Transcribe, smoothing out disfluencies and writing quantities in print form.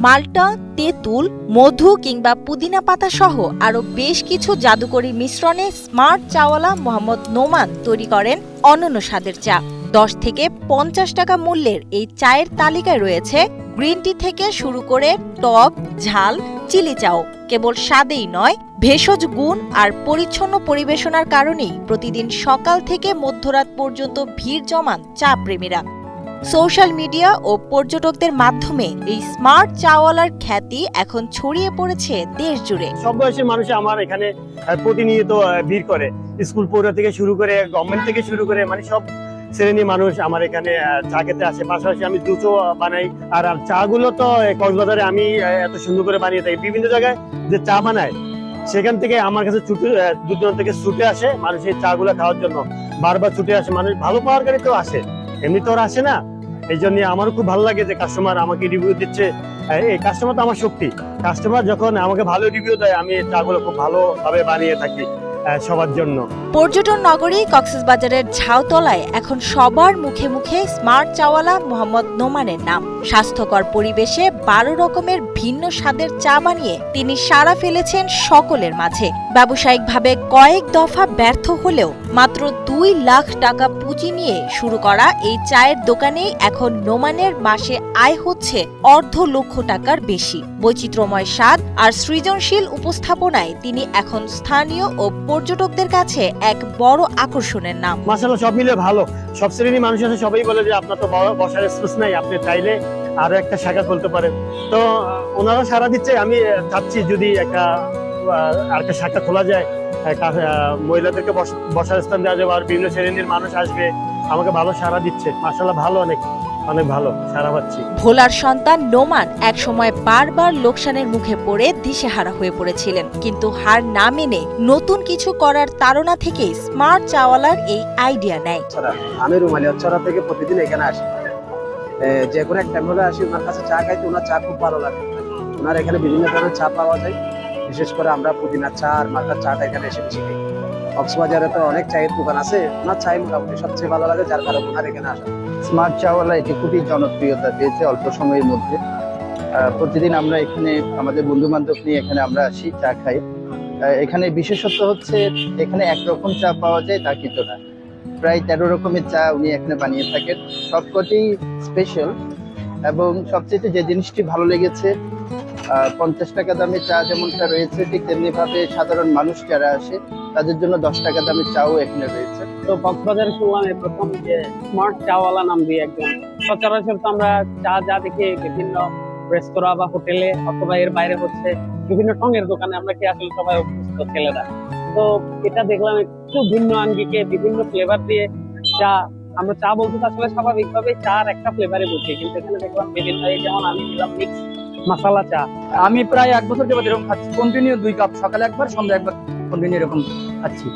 মাল্টা, তেঁতুল, মধু কিংবা পুদিনা পাতা সহ আরও বেশ কিছু জাদুকরী মিশ্রণে স্মার্ট চাওয়ালা মোহাম্মদ নোমান তৈরি করেন অনন্য স্বাদের চা। 10 থেকে 50 টাকা মূল্যের এই চায়ের তালিকায় রয়েছে গ্রিন টি থেকে শুরু করে টক, ঝাল, চিলি চাও। কেবল স্বাদেই নয়, ভেষজ গুণ আর পরিচ্ছন্ন পরিবেশনার কারণেই প্রতিদিন সকাল থেকে মধ্যরাত পর্যন্ত ভিড় জমান চা প্রেমীরা। সোশ্যাল মিডিয়া ও পর্যটকদের মাধ্যমে এই স্মার্ট চাওয়ালার খ্যাতি এখন ছড়িয়ে পড়েছে দেশ জুড়ে। সব বয়সের মানুষ আমার এখানে প্রতিনিয়ত ভিড় করে, স্কুল পড়ুয়া থেকে শুরু করে গভর্নমেন্ট থেকে শুরু করে মানে সব শ্রেণীর মানুষ আমার এখানে চা খেতে আসে। পাশাপাশি আমি জুসও বানাই। আর চা গুলো তো কক্সবাজারে আমি এত সুন্দর করে বানিয়ে থাকি। বিভিন্ন জায়গায় যে চা বানায় সেখান থেকে আমার কাছে দূর দূরান্ত থেকে ছুটে আসে মানুষ এই চা গুলো খাওয়ার জন্য, বারবার ছুটে আসে। মানুষ ভালো পাওয়ার গাড়ি তো আসে, এমনি তো আর আসে না। এই জন্য আমারও খুব ভালো লাগে যে কাস্টমার আমাকে রিভিউ দিচ্ছে। এই কাস্টমার তো আমার শক্তি। কাস্টমার যখন আমাকে ভালো রিভিউ দেয়, আমি চাগুলো খুব ভালোভাবে বানিয়ে থাকি সবার জন্য। পর্যটন নগরী কক্সবাজারের ঝাউতলায় এখন সবার মুখে মুখে স্মার্ট চাওয়ালা মোহাম্মদ নোমানের নাম। স্বাস্থ্যকর পরিবেশে 12 রকমের ভিন্ন স্বাদের চা বানিয়ে তিনি সাড়া ফেলেছেন সকলের মাঝে। ব্যবসায়িকভাবে কয়েক দফা ব্যর্থ হলেও মাত্র 2 লাখ টাকা পুঁজি নিয়ে শুরু করা এই চায়ের দোকানেই এখন নোমানের মাসে আয় হচ্ছে $250,000 টাকার বেশি। বৈচিত্র্যময় স্বাদ আর সৃজনশীল উপস্থাপনায় তিনি এখন স্থানীয় ও পর্যটকদের কাছে এক বড় আকর্ষণের নাম। মাশাআল্লাহ, সব মিলে ভালো। সব শ্রেণীর মানুষ আছে, সবাই বলে যে আপনার তো বসার স্পেস নাই, আপনি চাইলে আরো একটা শাখা খুলতে পারেন। তো ওনারা সারা দিচ্ছে। আমি চাচ্ছি যদি আরেকটা শাখা খোলা যায়, মহিলাদেরকে বসার স্থান দেওয়া যাবে, আর বিভিন্ন শ্রেণীর মানুষ আসবে। আমাকে ভালো সারা দিচ্ছে। মাশাআল্লাহ, ভালো, অনেক ভালো সারা পাচ্ছি। ভোলার সন্তান নোমান একসময় বারবার লোকসানের মুখে পড়ে দিশেহারা হয়ে পড়েছিলেন, কিন্তু হার না মেনে নতুন কিছু করার তাড়না থেকেই স্মার্ট চাওয়ালার এই আইডিয়া নেয়। আমি রুমালি অচ্ছরা থেকে প্রতিদিন এখানে আসি। যে কোনো একটা হলে আসি, ওনার কাছে চা খাইতে ওনার চা খুব ভালো লাগে। ওনার এখানে বিভিন্ন ধরনের চা পাওয়া যায়, বিশেষ করে আমরা পুদিনার চা আর মাথার চাটা এখানে এসে বেশি খাই। কক্সবাজারে তো অনেক চায়ের দোকান আছে, ওনার চাই মোটামুটি সবচেয়ে ভালো লাগে, যার কারণে ওনার এখানে আসা। স্মার্ট চাওয়ালা এটি খুবই জনপ্রিয়তা পেয়েছে অল্প সময়ের মধ্যে। প্রতিদিন আমরা এখানে আমাদের বন্ধু বান্ধব নিয়ে এখানে আমরা আসি, চা খাই। এখানে বিশেষত্ব হচ্ছে এখানে একরকম চা পাওয়া যায় তা কিন্তু না, প্রায় 13 রকমের চা উনি এখানে বানিয়ে থাকেন, সবকটি স্পেশাল। এবং সবচেয়ে যে জিনিসটি ভালো লেগেছে, 50 টাকা দামের চা যেমনটা রয়েছে, ঠিক তেমনি ভাবে সাধারণ মানুষ যারা আসে তাদের জন্য 10 টাকা দামের চাও এখানে রয়েছে। তো কক্সবাজার শুনলাম প্রথম যে স্মার্ট চাওয়ালা নাম দিয়ে একজন। সচরাচর তো আমরা চা যা দেখি বিভিন্ন রেস্তোরাঁ বা হোটেলে অথবা এর বাইরে হচ্ছে বিভিন্ন টঙের দোকানে আমরা কি আসলে সবাই অভ্যস্ত ছেলেরা। তো এটা দেখলাম একটু ভিন্ন আঙ্গিকে বিভিন্ন ফ্লেভার দিয়ে চা। আমরা চা বলতে তো আসলে স্বাভাবিকভাবে চার একটা ফ্লেভারে বুঝি, কিন্তু এখানে দেখলাম বিভিন্ন, যেমন আমি নিলাম মিক্স মশালা চা। আমি প্রায় 1 বছর যাবত এরকম খাচ্ছি, কন্টিনিউ 2 কাপ, সকালে একবার সন্ধ্যা একবার কন্টিনিউ এরকম খাচ্ছি।